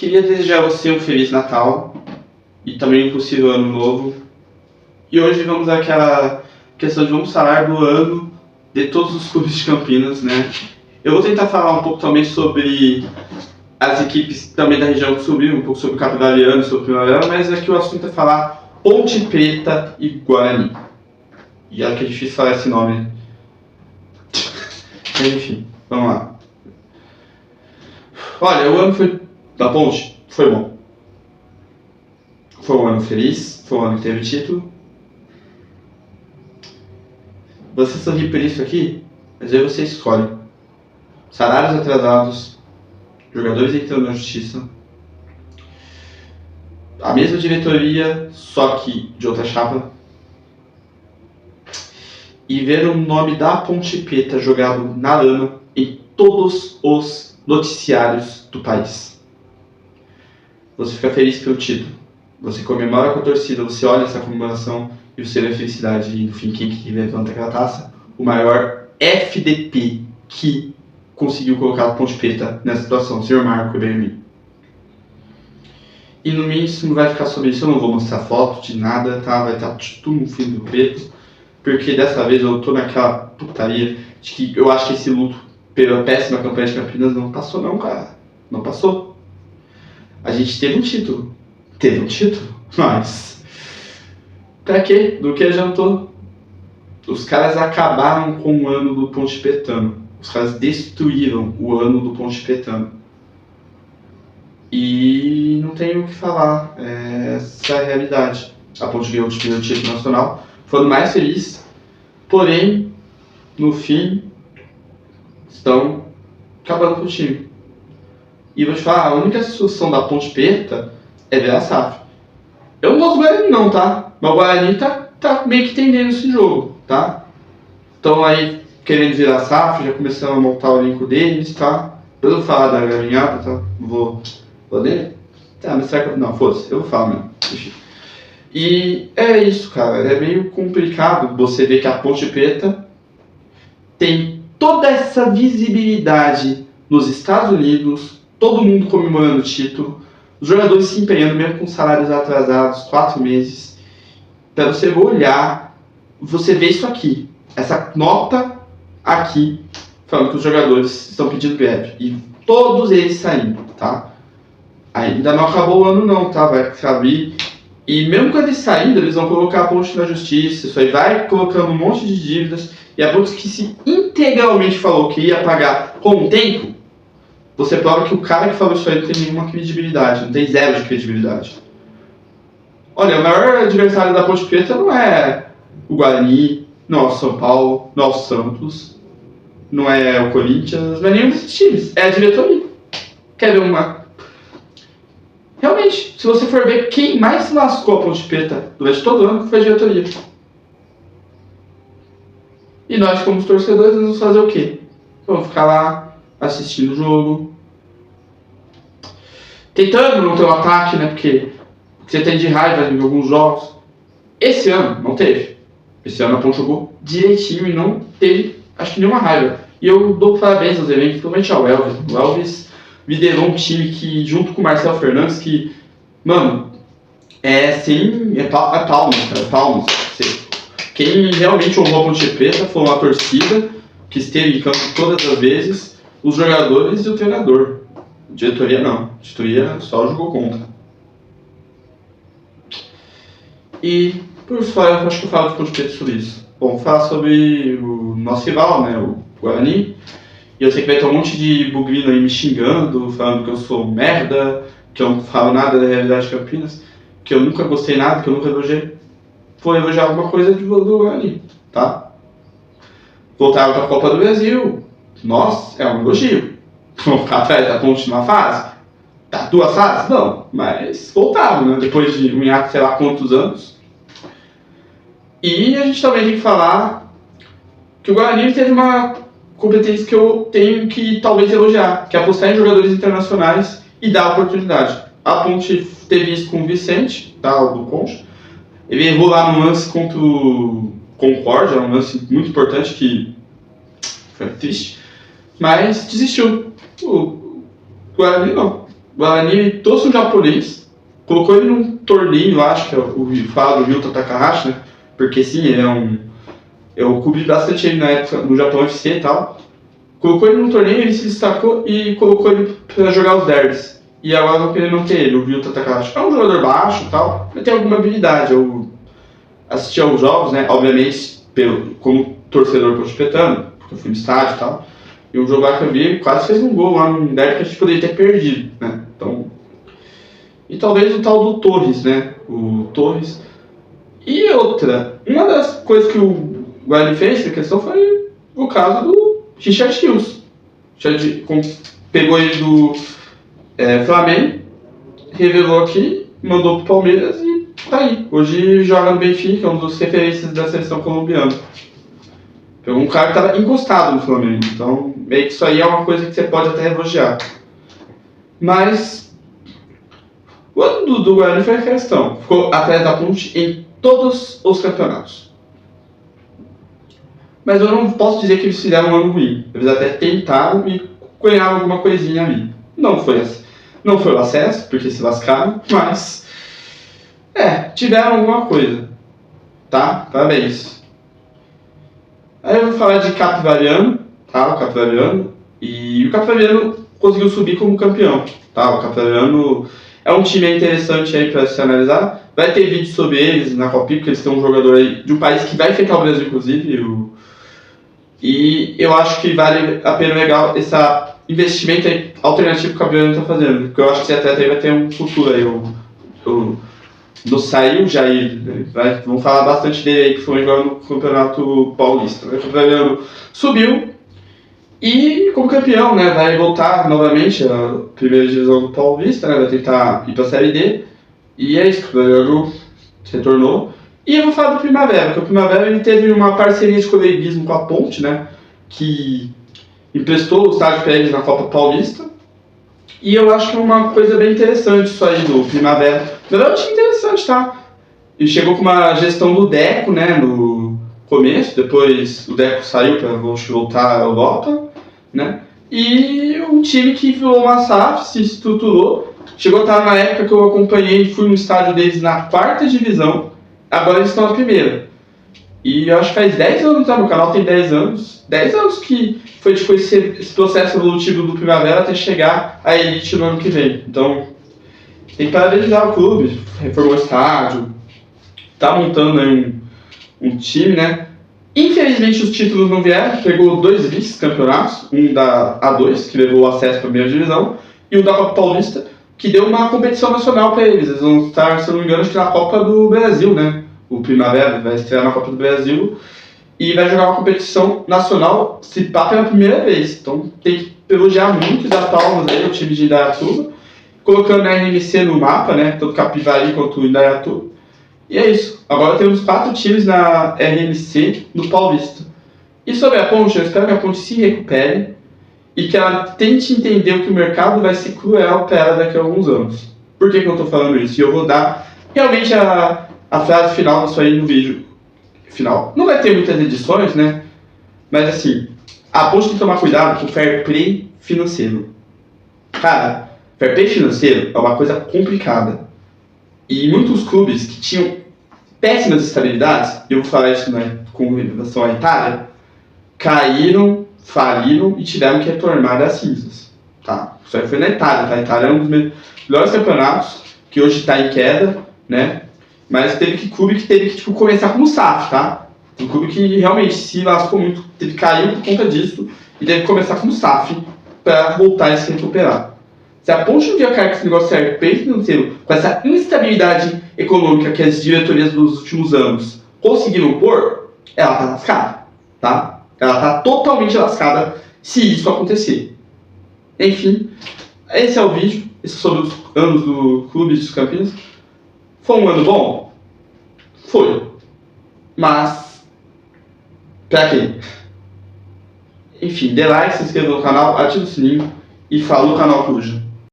queria desejar a você um Feliz Natal e também um possível Ano Novo. E hoje vamos àquela questão de vamos falar do ano de todos os clubes de Campinas, né? Eu vou tentar falar um pouco também sobre as equipes também da região que subiram, um pouco sobre o Capivariano, sobre o Primavera, mas aqui o assunto é falar Ponte Preta e Guarani. E olha que é difícil falar esse nome, né? Mas enfim, vamos lá. Olha, o ano da Ponte foi bom. Foi um ano feliz, foi um ano que teve título. Você sorri por isso aqui, mas aí você escolhe. Salários atrasados, jogadores entrando na justiça, a mesma diretoria, só que de outra chapa, e ver o nome da Ponte Preta jogado na lama em todos os noticiários do país. Você fica feliz pelo título, você comemora com a torcida, você olha essa comemoração e você vê a felicidade e no fim quem que levanta aquela taça? O maior FDP que conseguiu colocar a Ponte Preta nessa situação, o senhor Marco Ebermin. E no mínimo vai ficar sobre isso, eu não vou mostrar foto de nada, tá? Vai estar tudo no fim do preto, porque dessa vez eu tô naquela putaria de que eu acho que esse luto pela péssima campanha de Campinas não passou não, cara. Não passou. A gente teve um título, mas pra quê? Do que adiantou? Os caras acabaram com o ano do Ponte Pretano. Os caras destruíram o ano do Ponte Pretano. E não tenho o que falar. Essa é a realidade. A Ponte ganhou o título nacional. Foi o mais feliz. Porém, no fim, estão acabando com o time. E vou te falar, a única solução da Ponte Preta é ver a SAF. Eu não gosto do Guarani não, tá? Mas o Guarani tá meio que tendendo esse jogo, tá? Então aí, querendo virar SAF, já começando a montar o elenco deles, tá? Eu vou falar da galinhada, tá? Vou ler? Tá, mas será que... Não, foda-se, eu vou falar mesmo. Enfim. E é isso, cara. É meio complicado você ver que a Ponte Preta tem toda essa visibilidade nos Estados Unidos, todo mundo comemorando o título, os jogadores se empenhando mesmo com salários atrasados, 4 meses. Para você olhar, você vê isso aqui, essa nota aqui, falando que os jogadores estão pedindo greve. E todos eles saindo, tá? Ainda não acabou o ano não, tá? Vai abrir. E mesmo quando eles saindo, eles vão colocar a Ponte na justiça, isso aí vai colocando um monte de dívidas. E a Ponte que se integralmente falou que ia pagar com o tempo, você prova que o cara que falou isso aí não tem nenhuma credibilidade, não tem zero de credibilidade. Olha, o maior adversário da Ponte Preta não é o Guarani, não é o São Paulo, não é o Santos, não é o Corinthians, não é nenhum desses times, é a diretoria. Quer ver uma... Realmente, se você for ver quem mais se lascou a Ponte Preta durante todo o ano foi a diretoria. E nós, como torcedores, vamos fazer o quê? Vamos ficar lá assistindo o jogo, tentando não ter um ataque, né? Porque você tem de raiva em alguns jogos. Esse ano não teve. Esse ano a Ponte jogou direitinho e não teve, acho que nenhuma raiva. E eu dou parabéns aos eventos, principalmente ao Elvis. O Elvis liderou um time que, junto com o Marcelo Fernandes, que, mano, palmas, cara, palmas. Quem realmente honrou a Ponte Preta foi uma torcida que esteve em campo todas as vezes, os jogadores e o treinador. A diretoria não, a diretoria só jogou contra. E, por fora, eu acho que eu falo de Ponte Preta sobre isso. Bom, vou falar sobre o nosso rival, né, o Guarani. E eu sei que vai ter um monte de bugrino aí me xingando, falando que eu sou merda, que eu não falo nada da realidade de Campinas, que eu nunca gostei nada, que eu nunca elogiei. Vou elogiar alguma coisa do Guarani, tá? Voltaram para a Copa do Brasil. Nossa, é um elogio. Vão ficar atrás da Ponte numa fase? Tá, 2 fases? Não, mas voltaram, né? Depois de um hiato, sei lá quantos anos. E a gente também tem que falar que o Guarani teve uma competência que eu tenho que talvez elogiar, que é apostar em jogadores internacionais e dar oportunidade. A Ponte teve isso com o Vicente, tá, do Concha. Ele errou lá no lance contra o Concórdia, um lance muito importante que foi triste, mas desistiu. O Guarani não. Guarani trouxe um japonês, colocou ele num torneio, acho que é o fala do Ryuta Takahashi, né? Porque sim, ele eu cobri bastante ele na época no Japão FC e tal. Colocou ele num torneio, ele se destacou e colocou ele pra jogar os derbys. E agora vão querer manter ele, o Ryuta Takahashi. É um jogador baixo e tal, mas tem alguma habilidade. Eu assisti aos jogos, né? Obviamente, como torcedor ponte-pretano, porque eu fui no estádio e tal. E um jogo lá que eu vi, quase fez um gol lá num derby que a gente poderia ter perdido, né? Então, e talvez o tal do Torres, né? O Torres. E outra, uma das coisas que o Guarani fez, a questão foi o caso do Richard Rios. Pegou ele do Flamengo, revelou aqui, mandou pro Palmeiras e tá aí. Hoje joga no Benfica, é um dos referências da seleção colombiana. Pegou um cara que estava encostado no Flamengo, então meio que isso aí é uma coisa que você pode até elogiar. Mas o ano do Guarani foi a questão. Ficou atrás da Ponte em todos os campeonatos. Mas eu não posso dizer que eles fizeram um ano ruim. Eles até tentaram e ganharam alguma coisinha ali. Não foi o acesso, porque se lascaram, mas tiveram alguma coisa. Tá? Parabéns. Aí eu vou falar de Capivariano, tá? O Capivariano. E o Capivariano conseguiu subir como campeão, tá? O Capivariano é um time interessante aí para se analisar. Vai ter vídeo sobre eles na Copinha, porque eles têm um jogador aí de um país que vai enfrentar o Brasil, inclusive. E eu acho que vale a pena legal esse investimento aí, alternativo que o Capivariano está fazendo. Porque eu acho que esse atleta aí vai ter um futuro aí. Do Saiu Jair, né? Vamos falar bastante dele aí, que foi jogando no Campeonato Paulista. O Capivariano subiu e, como campeão, né, vai voltar novamente à primeira divisão do Paulista, né, vai tentar ir para a Série D. E é isso, o Capivariano retornou. E eu vou falar do Primavera, porque o Primavera ele teve uma parceria de coleguismo com a Ponte, né, que emprestou o estádio para eles na Copa Paulista. E eu acho que é uma coisa bem interessante isso aí do Primavera. Eu achei interessante, tá? E chegou com uma gestão do Deco, né, no começo, depois o Deco saiu para voltar à Europa, né? E um time que virou uma SAF, se estruturou. Chegou a estar na época que eu acompanhei e fui no estádio deles na 4ª divisão, agora eles estão na 1ª. E eu acho que faz 10 anos, tá? Meu canal tem 10 anos. 10 anos que foi tipo, esse processo evolutivo do Primavera até chegar à elite no ano que vem. Então, tem que parabenizar o clube, reformou o estádio, tá montando aí um time, né? Infelizmente os títulos não vieram, pegou 2 vice-campeonatos, um da A2, que levou o acesso para a 1ª divisão, e um da Copa Paulista, que deu uma competição nacional para eles. Eles vão estar, se não me engano, acho que na Copa do Brasil, né? O Primavera vai estrear na Copa do Brasil e vai jogar uma competição nacional, se pá, pela primeira vez. Então tem que elogiar muito e dar palmas aí ao time de Indaiatuba, colocando a RMC no mapa, né? Tanto Capivari quanto o Indaiatuba. E é isso. Agora temos 4 times na RMC no Paulista. E sobre a Ponte, eu espero que a Ponte se recupere e que ela tente entender que o mercado vai ser cruel para ela daqui a alguns anos. Por que eu estou falando isso? E eu vou dar realmente a frase final disso aí no vídeo final. Não vai ter muitas edições, né? Mas assim, a Ponte tem que tomar cuidado com o fair play financeiro. Cara, fair play financeiro é uma coisa complicada. E muitos clubes que tinham péssimas estabilidades, e eu vou falar isso, né, com relação à Itália, caíram, faliram e tiveram que retornar das cinzas. Tá? Isso aí foi na Itália, tá? A Itália é um dos melhores campeonatos, que hoje está em queda, né? Mas teve clube que teve que tipo, começar como SAF, tá? Um clube que realmente se lascou muito, teve que cair por conta disso e teve que começar como SAF para voltar e se recuperar. Se a Ponte não vier cair com esse negócio fair play financeiro, com essa instabilidade econômica que as diretorias dos últimos anos conseguiram pôr, ela tá lascada, tá? Ela tá totalmente lascada se isso acontecer. Enfim, esse é o vídeo. Esse é sobre os anos do Clube dos Campinas. Foi um ano bom? Foi. Mas, pra quê? Enfim, dê like, se inscreva no canal, ative o sininho e falou, canal Coruja.